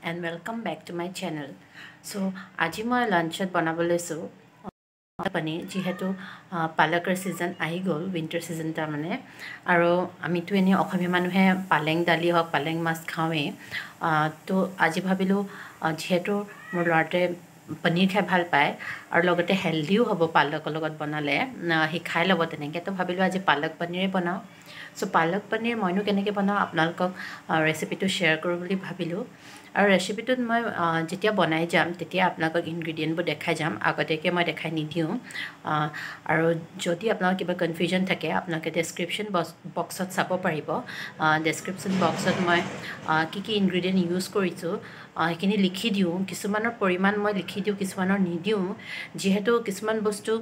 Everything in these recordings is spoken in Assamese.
and welcome back to my channel. So আজি মই লাঞ্চত বনাব লৈছো paneer যেহেতু পালকৰ সিজন আহি গল উইন্টাৰ সিজন তা মানে আৰু আমি তো এনে অসমীয়া মানুহে পালেং দালি হক পালেং মাছ খাওৱে তো আজি ভাবিলো যেহেতু মোৰ লৰাতে paneer খাই ভাল পায় আৰু লগতে হেলদিও হ'ব পালকৰ লগত বনালে হি খাই লব তেনেকে তো ভাবিলো আজি পালক paneer বনাও সো পালক paneer মইনো কেনেকে বনাও আপোনালোকক ৰেচিপিটো শেয়াৰ কৰো বুলি ভাবিলো আৰু ৰেচিপিটোত মই যেতিয়া বনাই যাম তেতিয়া আপোনালোকক ইনগ্ৰেডিয়েন্টবোৰ দেখাই যাম আগতেকে মই দেখাই নিদিও আৰু যদি আপোনালোকৰ কিবা কনফিউজন থাকে আপোনালোকে ডেসক্ৰিপচন বক্সত চাব পাৰিব ডেসক্ৰিপচন বক্সত মই কি কি ইনগ্ৰেডিয়েন্ট ইউজ কৰিছো এখিনি লিখি দিও কিছুমানৰ পৰিমাণ মই লিখি দিও কিছুমানৰ নিদিও যেহেতু কিছুমান বস্তু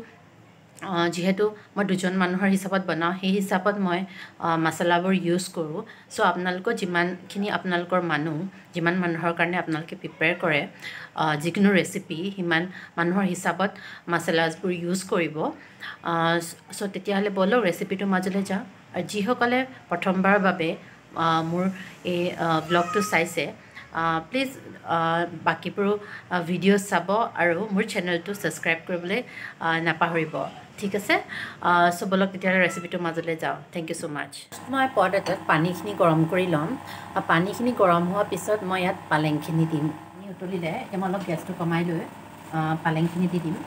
যেহেতু মই দুজন মানুহৰ হিচাপত বনাও সেই হিচাপত মই মছলাবোৰ ইউজ কৰো সো আপোনালোকৰ যিমানখিনি আপোনালোকৰ যিমান মানুহৰ কাৰণে আপোনালোকে প্ৰিপেয়াৰ কৰে যিকোনো ৰেচিপি হিমান মানুহৰ হিচাপত মছলাবোৰ ইউজ কৰিব সো তেতিয়া হলে বলক ৰেচিপিটো মাজলৈ যাও আৰু যিসকলে প্ৰথমবাৰৰ বাবে মোৰ এই ব্লগটো চাইছে প্লিজ বাকিবোৰ ভিডিও চাব আৰু মোৰ চেনেলটো সাবস্ক্ৰাইব কৰিবলৈ নাপাহৰিব ঠিক আছে সো বলক তেতিয়া ৰেচিপিটো মাজলৈ যাও থ্যাংক ইউ সো মাচ মই পট এটাত পানীখিনি গৰম কৰি লম পানীখিনি গৰম হোৱাৰ পিছত মই ইয়াত পালেংখিনি দিম উতলিলে এতিয়া মই অলপ গেছটো কমাই লৈ পালেংখিনি দি দিম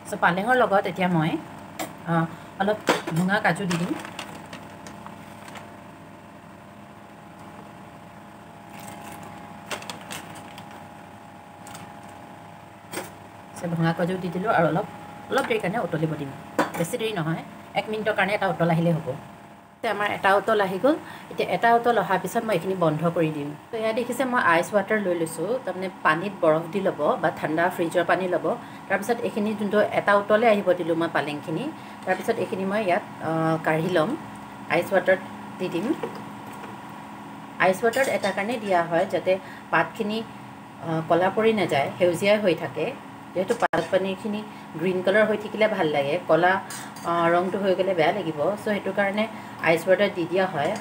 সো পালেঙৰ লগত এতিয়া মই অলপ ভুঙা কাজু দি দিম সো ভুঙা কাজু দি দিলো আৰু অলপ দেৰি কাৰণে উতলিব দিম বেছি দেৰি নহয় 1 মিনিটৰ কাৰণে এটা উতল আহিলে হ'ব তে আমাৰ এটা উতল আহি গল এতিয়া এটা উতল অহাৰ পিছত মই এখিনি বন্ধ কৰি দিম তো ইয়া দেখিছে মই আইস ওয়াটাৰ লৈ লৈছো তাৰমানে পানীত বৰফ দি লব বা ঠাণ্ডা ফ্ৰিজৰ পানী লব তাৰ পিছত এখিনি যোনটো এটা উতলে আহিব দিলো মই পালেংখিনি তাৰ পিছত এখিনি মই ইয়াত কাঢ়ি লম আইস ওয়াটাৰ দি দিম আইস ওয়াটাৰ এটা কাৰণে দিয়া হয় যাতে পাতখিনি কলা পৰি না যায় হেউজিয়া হৈ থাকে যেহেতু পালক পনীৰখিনি গ্ৰীন কালাৰ হৈ থাকিলে ভাল লাগে কলা ৰংটো হৈ গলে বেয়া লাগিব সো হেতু কাৰণে আইস ওয়াটাৰ দি দিয়া হয়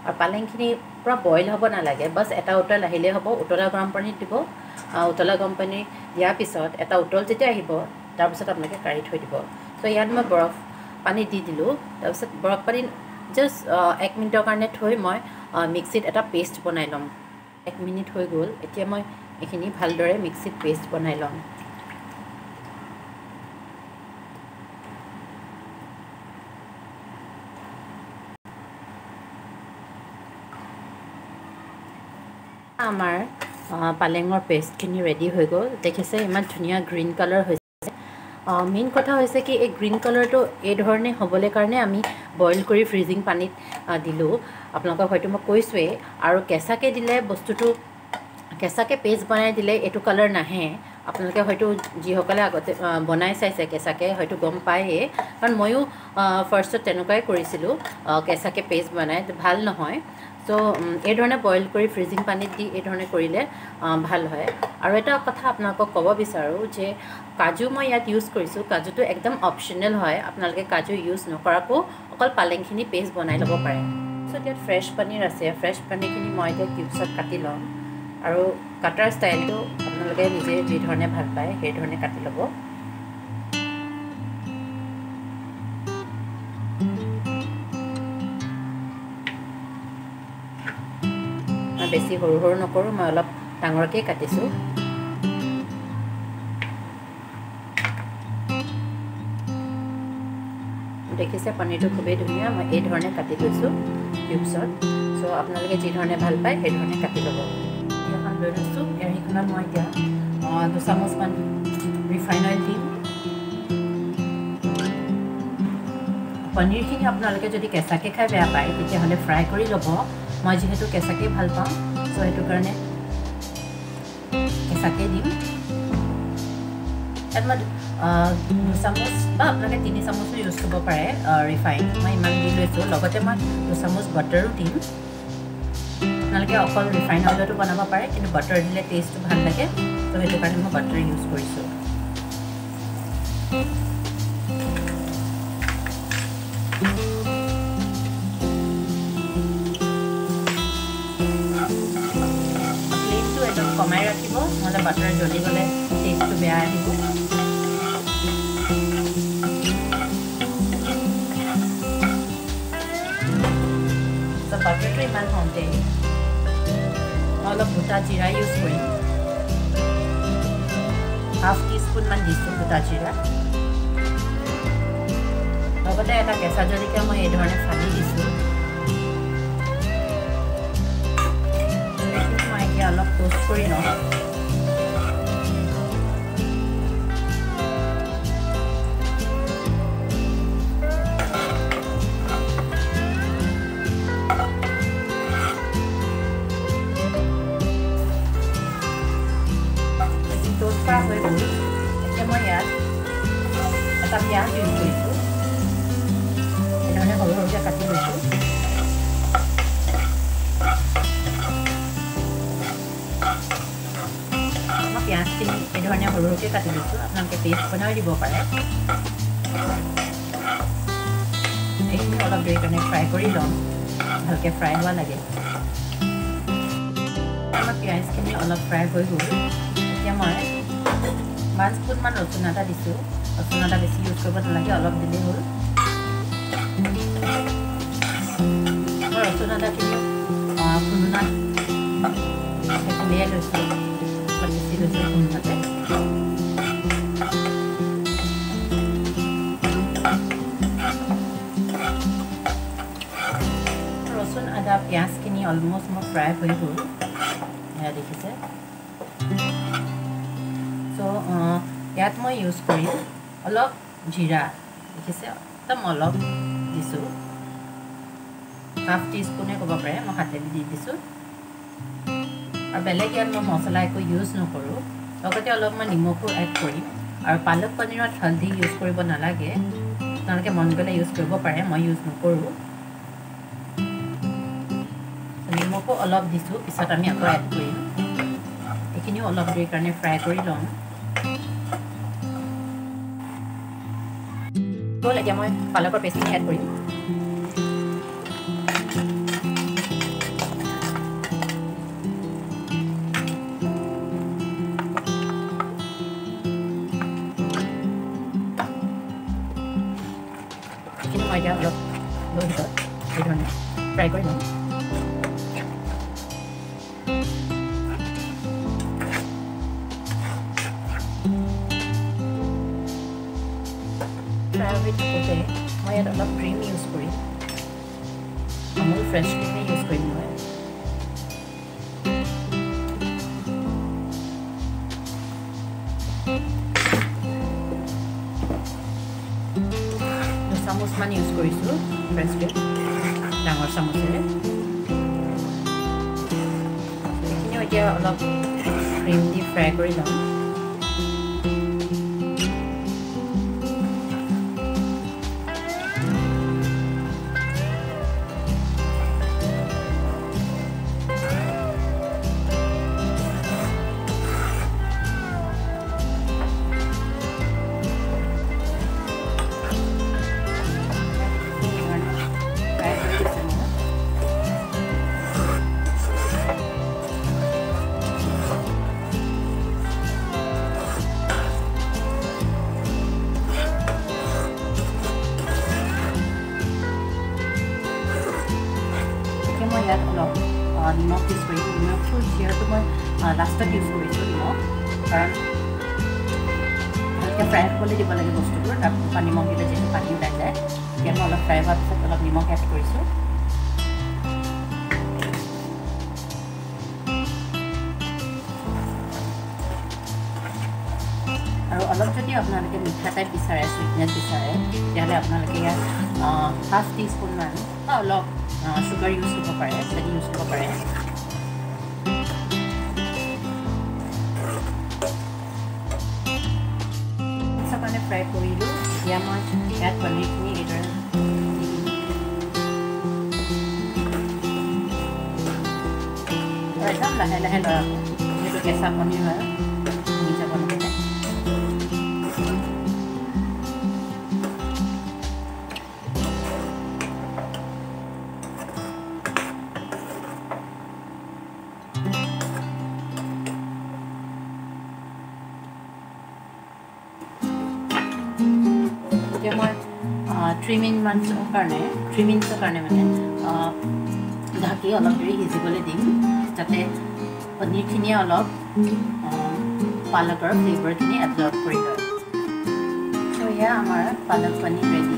আৰু পালেংখিনি পুৰা বইল হ'ব না লাগে বাস এটা উতল আহিলে হ'ব উতলা গৰম পানীত দিব উতলা গৰম পানী দিয়াৰ পিছত এটা উতল যেতিয়া আহিব তাৰ পিছত আপোনালোকে কাঢ়ি থৈ দিব সো ইয়াত মই বৰফ পানী দি দিলো তাৰ পিছত বৰফ পানী জাস্ট 1 মিনিটৰ কাৰণে থৈ মই মিক্সিত এটা পেষ্ট বনাই লম 1 মিনিট হৈ গল এতিয়া মই এখিনি ভালদৰে মিক্সিত পেষ্ট বনাই লম আমাৰ পালেঙৰ পেষ্টখিনি ৰেডি হৈ গল দেখিছে ইমান ধুনিয়া গ্ৰীন কালাৰ হৈছে মেইন কথা হৈছে কি এই গ্ৰীন কালাৰটো এই ধৰণে হ'বলৈ কাৰণে আমি বইল কৰি ফ্ৰিজিং পানীত দিলো আপোনালোকক হয়তো মই কৈছোৱে আৰু কেঁচাকে দিলে বস্তুটো কেঁচাকে পেষ্ট বনাই দিলে এটো কালাৰ নাহে আপোনালোকে হয়তো যিসকলে আগতে বনাই চাইছে কেঁচাকে হয়তো গম পায়ে কাৰণ ময়ো ফাৰ্ষ্টত তেনেকুৱাই কৰিছিলো কেঁচাকে পেষ্ট বনাই ভাল নহয় সো এই ধৰণে বইল কৰি ফ্ৰিজিং পানীত দি এই ধৰণে কৰিলে ভাল হয় আৰু এটা কথা আপোনালোকক ক'ব বিচাৰো যে কাজু মই ইয়াত ইউজ কৰিছো কাজুটো একদম অপচনেল হয় আপোনালোকে কাজু ইউজ নকৰাকো অকল পালেংখিনি পেষ্ট বনাই ল'ব পাৰে সো ইয়াত ফ্ৰেছ পনীৰ আছে ফ্ৰেছ পনীৰখিনি মই এতিয়া কিউবছত কাটি লম আৰু কাটাৰ ষ্টাইলটো আপোনালোকে নিজে যি ধৰণে ভাল পায় সেই ধৰণে কাটি ল'ব বেছি সৰু সৰু নকৰো মই অলপ ডাঙৰকৈ কাটিছো দেখিছে পনীৰটো খুবেই ধুনীয়া মই এই ধৰণে কাটি লৈছো কিউবছত সো আপোনালোকে যি ধৰণে ভাল পায় সেই ধৰণে কাটি ল'ব এখন লৈ লৈছো কেৰাহীখনত মই এতিয়া 2 চামুচমান ৰিফাইন অইল দিম পনীৰখিনি আপোনালোকে যদি কেঁচাকৈ খাই বেয়া পায় তেতিয়াহ'লে ফ্ৰাই কৰি ল'ব মই যেহেতু কেঁচাকৈ ভাল পাওঁ সো সেইটো কাৰণে কেঁচাকৈ দিম তাত মই 2 চামুচ বা আপোনালোকে 3 চামুচো ইউজ কৰিব পাৰে ৰিফাইন মই ইমান দি লৈছোঁ লগতে মই 2 চামুচ বাটাৰো দিম আপোনালোকে অকল ৰিফাইন অইলতো বনাব পাৰে কিন্তু বাটাৰ দিলে টেষ্টটো ভাল লাগে তো সেইটো কাৰণে মই বাটাৰ ইউজ কৰিছোঁ ফ্লেমটো একদম কমাই ৰাখিব নহ'লে বাটাৰ জ্বলি গ'লে টেষ্টটো বেয়া আহিব বাটাৰটো ইমান হওঁতে মই অলপ গোটা জিৰা ইউজ কৰিম হাফ টিস্পুনমান দিছোঁ গোটা জিৰা লগতে এটা কেঁচা জলকীয়া মই এই ধৰণে ফালি দিছোঁ এইখিনি মই এতিয়া অলপ টোষ্ট কৰি লওঁ কৰা হৈ গ'ল এতিয়া মই ইয়াত এটা পিঁয়াজ ইউজ কৰিছোঁ এনেধৰণে সৰু সৰুকৈ কাটি লৈছোঁ মই পিঁয়াজখিনি এইধৰণে সৰু সৰুকৈ কাটি লৈছোঁ আপোনালোকে পেষ্ট বনাই দিব পাৰে এইখিনি অলপ দেৰি কাৰণে ফ্ৰাই কৰি ল'ম ভালকৈ ফ্ৰাই হোৱা লাগে আমাৰ পিঁয়াজখিনি অলপ ফ্ৰাই হৈ গ'ল এতিয়া মই 1 স্পুনমান ৰচুন আদা দিছোঁ ৰচুন আদা বেছি ইউজ কৰিব নালাগে অলপ দিলেই হ'ল মই ৰচুন আদাখিনি খুন্দনাত উলিয়াই লৈছোঁ অলপ বেছি লৈছোঁ খুন্দনাতে ৰচুন আদা পিঁয়াজখিনি অলমষ্ট মোৰ ফ্ৰাই হৈ গ'ল এয়া দেখিছে তো ইয়াত মই ইউজ কৰিম অলপ জিৰা দেখিছে একদম অলপ দিছোঁ হাফ টিস্পুনে ক'ব পাৰে মই হাতেদি দি দিছোঁ আৰু বেলেগ ইয়াত মই মছলা একো ইউজ নকৰোঁ লগতে অলপ মই নিমখো এড কৰিম আৰু পালক পনীৰত হালধি ইউজ কৰিব নালাগে আপোনালোকে মন গ'লে ইউজ কৰিব পাৰে মই ইউজ নকৰোঁ নিমখো অলপ দিছোঁ পিছত আমি আকৌ এড কৰিম এইখিনিও অলপ দেৰি কাৰণে ফ্ৰাই কৰি ল'ম হ'ল এতিয়া মই পালকৰ পেষ্টখিনি এড কৰিম এইখিনি মই এতিয়া অলপ লৈ ভিতৰত এইধৰণে ফ্ৰাই কৰি ল'ম মই ইয়াত অলপ ক্ৰীম ইউজ কৰিম আমুল ফ্ৰেছ ক্ৰীমে ইউজ কৰিম মই 2 চামুচমান ইউজ কৰিছোঁ ফ্ৰেছ ক্ৰীম ডাঙৰ চামুচেৰে এইখিনিও এতিয়া অলপ ক্ৰীম দি ফ্ৰাই কৰি ল'ম ইয়াত অলপ নিমখ ইউজ কৰিছোঁ নিমখটো যিহেতু মই লাষ্টত ইউজ কৰিছোঁ নিমখ কাৰণ ভালকৈ ফ্ৰাই হ'বলৈ দিব লাগে বস্তুবোৰ তাত নিমখ দিলে যিহেতু পানী ওলাই যায় ইয়াত মই অলপ ফ্ৰাই হোৱাৰ পিছত অলপ নিমখ এড কৰিছোঁ আৰু অলপ যদি আপোনালোকে মিঠা টাইপ বিচাৰে চুইটনেছ বিচাৰে তেতিয়াহ'লে আপোনালোকে ইয়াত হাফ টিস্পুনমান বা অলপ সুগাৰ ইউজ কৰিব পাৰে চেনি ইউজ কৰিব পাৰে ফ্ৰাই কৰিলোঁ এতিয়া মই ইয়াত পনীৰখিনি এইদৰে একদম লাহে লাহে লৰাব যিহেতু কেঁচা পনীৰ হয় ভাঙি যাব নহ'লে এতিয়া মই 3 মিনিটৰ কাৰণে মানে ঢাকি অলপ দেৰি সিজিবলৈ দিম যাতে পনীৰখিনিয়ে অলপ পালকৰ ফ্লেভাৰখিনি এবজৰ্ব কৰি লয় চ' এয়া আমাৰ পালক পনীৰ ৰেডি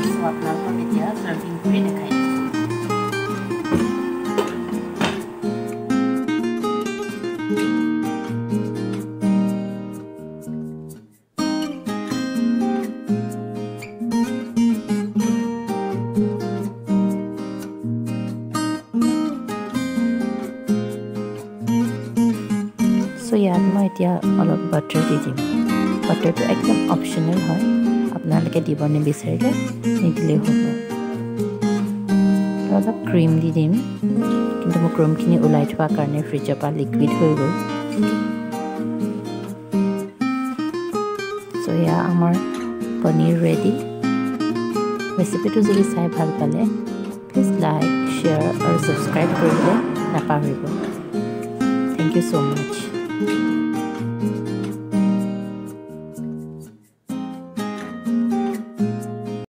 চ' আপোনালোকক এতিয়া চাৰ্ভিং কৰি দেখাই দিছোঁ চ' ইয়াত মই এতিয়া অলপ বাটাৰ দি দিম বাটাৰটো একদম অপশ্যনেল হয় আপোনালোকে দিব নিবিচাৰিলে নিদিলেও হ'ব অলপ ক্ৰীম দি দিম কিন্তু মোৰ ক্ৰীমখিনি ওলাই থোৱাৰ কাৰণে ফ্ৰিজৰ পৰা লিকুইড হৈ গ'ল চ' এয়া আমাৰ পনীৰ ৰেডি ৰেচিপিটো যদি চাই ভাল পালে প্লিজ লাইক শ্বেয়াৰ আৰু ছাবস্ক্ৰাইব কৰিবলৈ নাপাহৰিব থেংক ইউ ছ' মাছ